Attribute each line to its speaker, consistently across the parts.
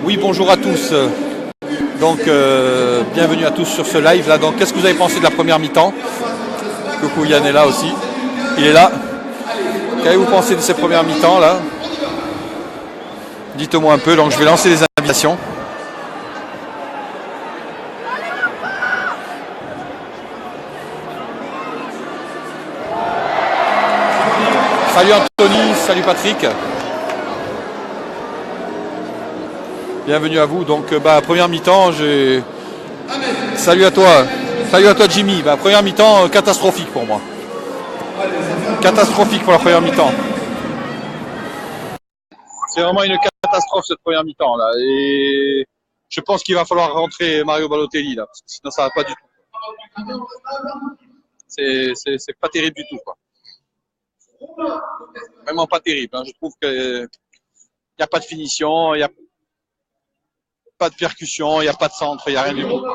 Speaker 1: Oui, bonjour à tous. Donc, bienvenue à tous sur ce live là. Donc, qu'est-ce que vous avez pensé de la première mi-temps? Coucou, Yann est là aussi. Il est là. Qu'avez-vous pensé de ces premières mi-temps là? Dites-moi un peu. Donc, je vais lancer les invitations. Salut Anthony, salut Patrick. Bienvenue à vous. Donc, première mi-temps, salut à toi Jimmy. Première mi-temps catastrophique pour moi. Catastrophique pour la première mi-temps. C'est vraiment une catastrophe cette première mi-temps là. Et je pense qu'il va falloir rentrer Mario Balotelli là, parce que sinon ça va pas du tout. C'est pas terrible du tout quoi. Vraiment pas terrible. Hein. Je trouve que il n'y a pas de finition, il n'y a pas de percussion, il n'y a pas de centre, il n'y a rien du tout.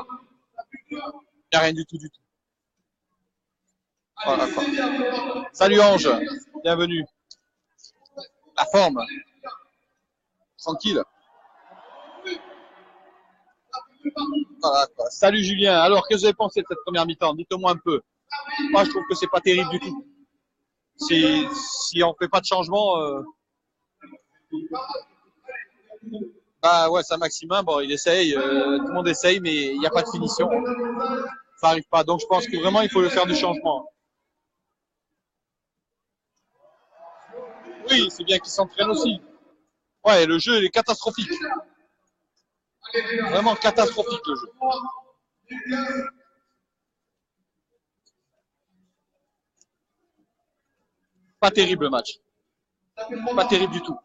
Speaker 1: Il n'y a rien du tout. Voilà, quoi. Salut Ange, bienvenue. La forme. Tranquille. Voilà, quoi. Salut Julien. Alors, qu'est-ce que vous avez pensé de cette première mi-temps? Dites-moi un peu. Moi, je trouve que c'est pas terrible du tout. Si on fait pas de changement, ouais, Saint-Maximin, bon, il essaye, tout le monde essaye, mais il n'y a pas de finition. Ça n'arrive pas. Donc, je pense que vraiment, il faut le faire du changement. Oui, c'est bien qu'il s'entraîne aussi. Ouais, le jeu il est catastrophique. Vraiment catastrophique le jeu. Pas terrible le match. Pas terrible du tout.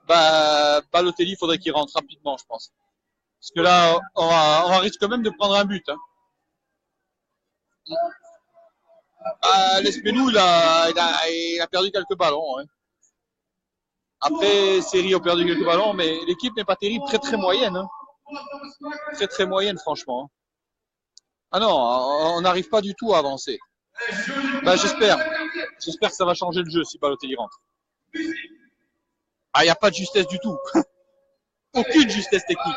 Speaker 1: Balotelli, il faudrait qu'il rentre rapidement, je pense. Parce que là, on risque quand même de prendre un but. Hein. L'Espelou, il a perdu quelques ballons. Hein. Après, Série a perdu quelques ballons, mais l'équipe n'est pas terrible, très moyenne. Hein. Très moyenne, franchement. Ah non, on n'arrive pas du tout à avancer. J'espère que ça va changer le jeu si Balotelli rentre. Il n'y a pas de justesse du tout. Aucune justesse technique.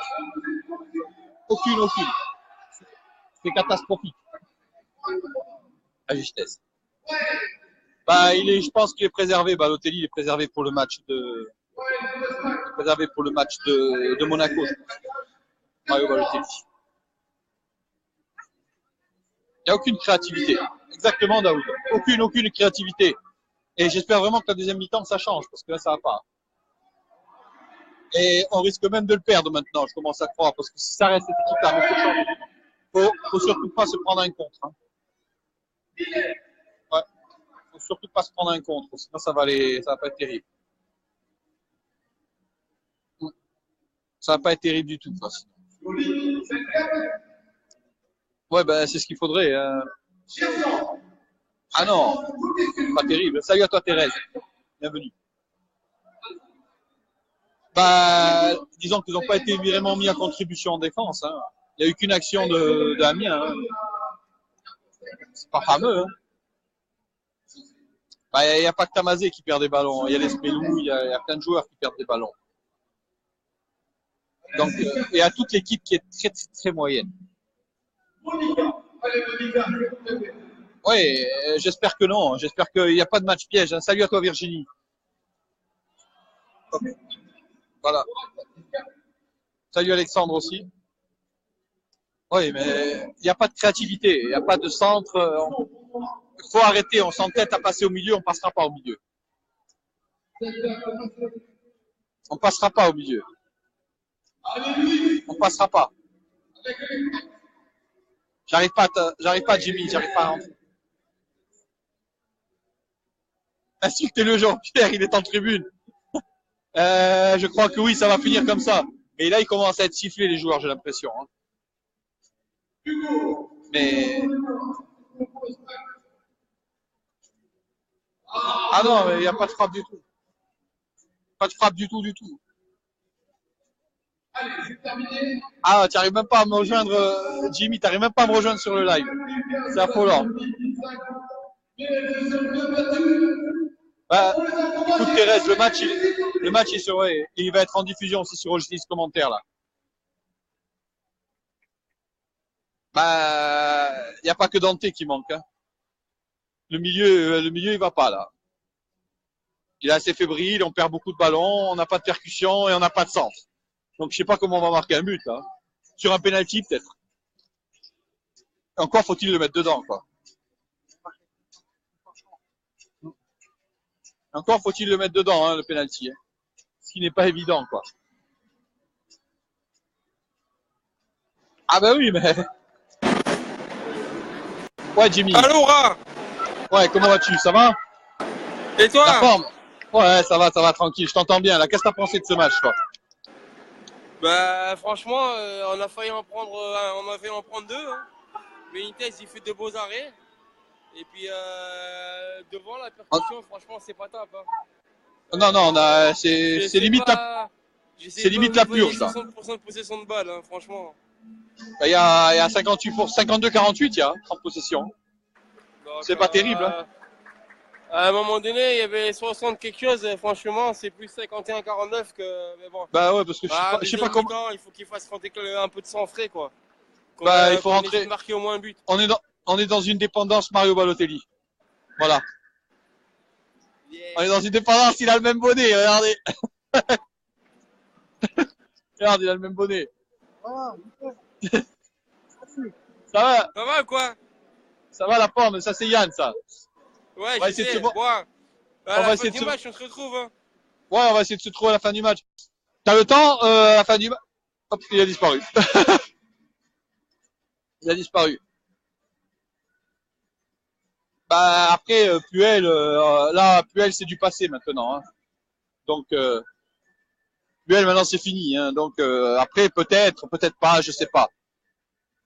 Speaker 1: Aucune. C'est catastrophique. La justesse. Je pense qu'il est préservé. Balotelli il est préservé pour le match de Monaco. Je pense. Mario Balotelli. Il n'y a aucune créativité. Exactement, Daoud. Aucune créativité. Et j'espère vraiment que la deuxième mi-temps, ça change, parce que là, ça va pas. Et on risque même de le perdre maintenant, je commence à croire, parce que si ça reste cette équipe-là, faut surtout pas se prendre un contre. Hein. Ouais. Faut surtout pas se prendre un contre, sinon ça va pas être terrible. Ça va pas être terrible du tout, quoi, sinon. Ouais, c'est ce qu'il faudrait. Ah non, pas terrible. Salut à toi, Thérèse. Bienvenue. Disons qu'ils n'ont pas été vraiment mis en contribution en défense. Hein. Il n'y a eu qu'une action de Amiens. Hein. C'est pas fameux. Hein. Il n'y a pas que Tamazé qui perd des ballons. Il y a les Spelou, il y a plein de joueurs qui perdent des ballons. Donc, il y a toute l'équipe qui est très moyenne. Oui, j'espère que non. J'espère qu'il n'y a pas de match piège. Hein. Salut à toi, Virginie. Voilà. Salut Alexandre aussi. Oui, mais il n'y a pas de créativité, il n'y a pas de centre. Il faut arrêter, on s'entête à passer au milieu, on ne passera pas au milieu. On ne passera pas au milieu. On ne passera pas. J'arrive pas Jimmy, j'arrive pas à rentrer. Insultez-le Jean-Pierre, il est en tribune. Je crois que oui, ça va finir comme ça. Mais là, il commence à être sifflé les joueurs, j'ai l'impression. Hein. Mais ah non, mais il n'y a pas de frappe du tout. Pas de frappe du tout. Ah, tu n'arrives même pas à me rejoindre, Jimmy, tu n'arrives même pas à me rejoindre sur le live. C'est affolant. Écoute Thérèse, le Le match est sur, ouais, il va être en diffusion aussi sur All6 commentaire là. Bah, il n'y a pas que Dante qui manque. Hein. Le milieu, il va pas là. Il est assez fébrile, on perd beaucoup de ballons, on n'a pas de percussion et on n'a pas de centre. Donc je sais pas comment on va marquer un but là. Sur un penalty peut-être. Encore faut-il le mettre dedans quoi. Encore faut-il le mettre dedans hein, le penalty. Hein. Ce qui n'est pas évident quoi. Ah bah oui mais. Ouais Jimmy.
Speaker 2: Allô Ra.
Speaker 1: Ouais comment vas-tu? Ça va?
Speaker 2: Et toi?
Speaker 1: La forme? Ouais ça va tranquille. Je t'entends bien là. Qu'est-ce que t'as pensé de ce match toi?
Speaker 2: Bah franchement, on a failli en prendre deux. Hein. Benitez il fait de beaux arrêts. Et puis devant la percussion, franchement c'est pas top. Hein.
Speaker 1: Non on a c'est limite c'est limite la purge là.
Speaker 2: 60% de possession de balle, hein, franchement.
Speaker 1: Il y a 58 pour 52-48 il y a en possession. C'est pas terrible. Hein.
Speaker 2: À un moment donné, il y avait 60 quelque chose, et franchement, c'est plus 51-49 que. Mais bon.
Speaker 1: Bah ouais, parce que je sais pas comment.
Speaker 2: Il faut qu'il fasse rentrer un peu de sang frais, quoi.
Speaker 1: Bah, il faut rentrer.
Speaker 2: Marquer au moins un but.
Speaker 1: On est dans une dépendance Mario Balotelli. Voilà. Yeah. On est dans une dépendance, il a le même bonnet, regardez. Regarde, il a le même bonnet. Ça va?
Speaker 2: Ça va ou quoi?
Speaker 1: Ça va la forme, ça c'est Yann, ça.
Speaker 2: Ouais, je sais. Bon, à la fin du match, on se retrouve. Hein.
Speaker 1: Ouais, on va essayer de se trouver à la fin du match. T'as le temps à la fin du match? Hop, il a disparu. Il a disparu. Bah après, Puel, là, Puel c'est du passé maintenant. Hein. Donc, Puel maintenant c'est fini. Hein. Donc après, peut-être pas, je sais pas.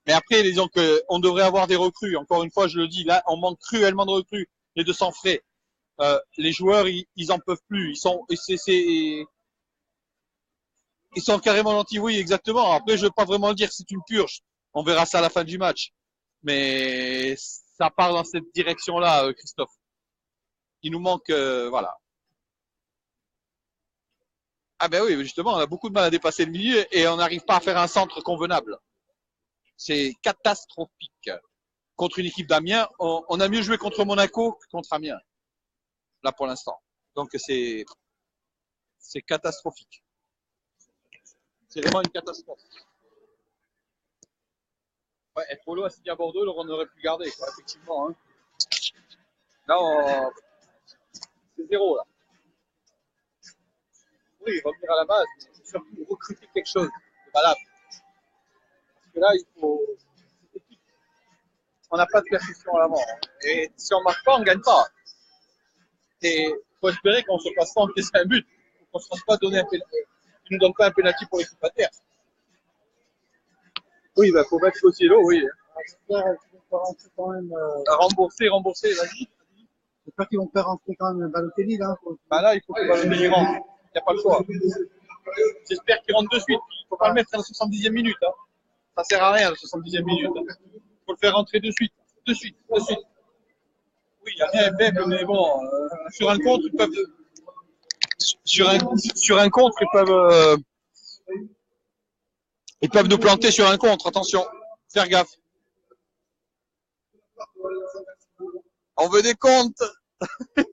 Speaker 1: Mais après, disons que on devrait avoir des recrues. Encore une fois, je le dis, là, on manque cruellement de recrues. Les 200 frais. Les joueurs, ils en peuvent plus. Ils sont carrément lentis. Oui, exactement. Après, je veux pas vraiment dire que c'est une purge. On verra ça à la fin du match. Mais ça part dans cette direction-là, Christophe. Il nous manque, voilà. Ah ben oui, justement, on a beaucoup de mal à dépasser le milieu et on n'arrive pas à faire un centre convenable. C'est catastrophique. Contre une équipe d'Amiens, on a mieux joué contre Monaco que contre Amiens. Là, pour l'instant. Donc, c'est catastrophique. C'est vraiment une catastrophe. Ouais, Polo a signé à Bordeaux, on aurait pu le garder, quoi, effectivement. Hein. Là, c'est zéro, là. Oui, revenir à la base, mais surtout recruter quelque chose de valable. Parce que là, il faut. On n'a pas de percussion à l'avant. Et si on ne marque pas, on ne gagne pas. Et il faut espérer qu'on ne se fasse pas encaisser un but. Qu'on ne se fasse pas donner un pénalty. Ils ne nous donnent pas un pénalty pour l'équipe adverse. Oui, il faut mettre Cossiello, oui. Rembourser, vas-y.
Speaker 3: J'espère qu'ils vont faire rentrer quand même Balotelli là.
Speaker 1: Bah là, il faut que Balotelli rentre. Il n'y a pas le choix. J'espère qu'il rentre de suite. Il ne faut pas le mettre à la 70e minute. Hein. Ça ne sert à rien, la 70e minute. Il faut le faire rentrer de suite. De suite. Oui, il y a rien faible, mais bon, sur un contre, ils peuvent. Sur un contre, ils peuvent nous planter sur un contre. Attention, faire gaffe. On veut des comptes.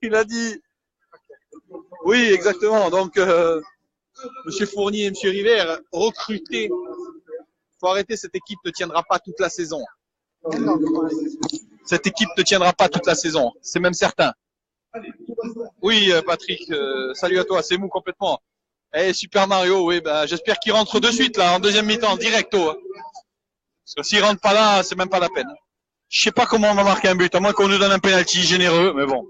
Speaker 1: Il a dit. Oui, exactement. Donc, Monsieur Fournier et Monsieur River, recruter. Faut arrêter, cette équipe ne tiendra pas toute la saison. Cette équipe ne tiendra pas toute la saison, c'est même certain. Oui, Patrick, salut à toi, c'est mou complètement. Eh, Super Mario, oui, ben, j'espère qu'il rentre de suite, là, en deuxième mi-temps, directo. Hein. Parce que s'il rentre pas là, c'est même pas la peine. Je sais pas comment on va marquer un but, à moins qu'on nous donne un penalty généreux, mais bon.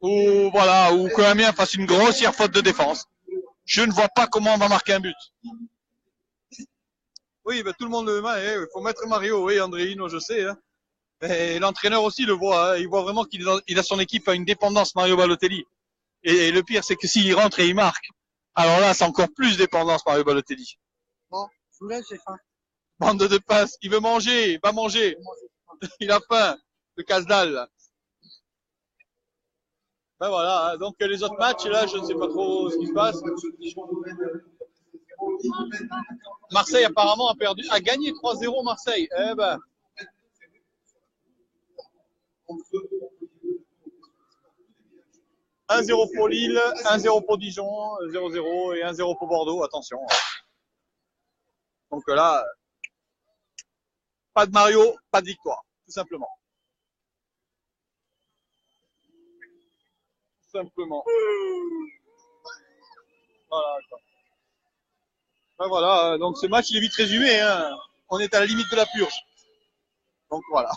Speaker 1: Ou voilà, ou que Amiens fasse une grossière faute de défense. Je ne vois pas comment on va marquer un but. Oui, ben, tout le monde le met, il faut mettre Mario, oui, Andréino, je sais. Hein. Et l'entraîneur aussi le voit, hein. Il voit vraiment qu'il a son équipe à une dépendance Mario Balotelli. Et le pire, c'est que s'il rentre et il marque, alors là, c'est encore plus dépendance Mario Balotelli.
Speaker 3: Bon, je vous laisse, j'ai faim.
Speaker 1: Bande de passes, il veut manger, va manger. Il a faim, le casse-dalle. Ben voilà, hein. Donc les autres matchs, là, je ne sais pas trop ce qui se passe. Marseille apparemment a gagné 3-0 Marseille. Eh ben. 1-0 pour Lille, 1-0 pour Dijon, 0-0 et 1-0 pour Bordeaux, attention. Donc là, pas de Mario, pas de victoire, tout simplement. Tout simplement. Voilà. Ben voilà, donc ce match il est vite résumé, hein. On est à la limite de la purge. Donc voilà.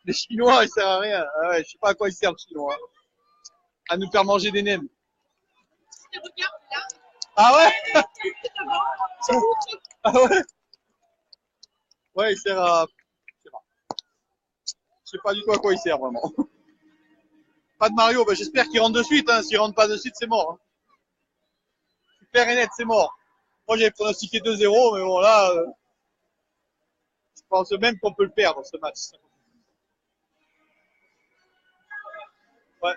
Speaker 1: Les Chinois, ils servent à rien. Ah ouais, je sais pas à quoi ils servent, les Chinois. À nous faire manger des nems. Ah ouais? Ah ouais? Ouais, ils servent à... Je sais pas du tout à quoi ils servent, vraiment. Pas de Mario, ben j'espère qu'il rentre de suite, hein. S'il rentre pas de suite, c'est mort. Hein. Clair et net, c'est mort. Moi, j'avais pronostiqué 2-0, mais bon, là, je pense même qu'on peut le perdre, ce match. Ouais.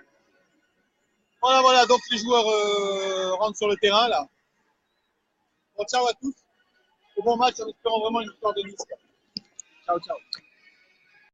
Speaker 1: Voilà, voilà, donc les joueurs rentrent sur le terrain, là. Bon, ciao à tous. Au bon match, en espérant vraiment une victoire de Nice. Ciao, ciao.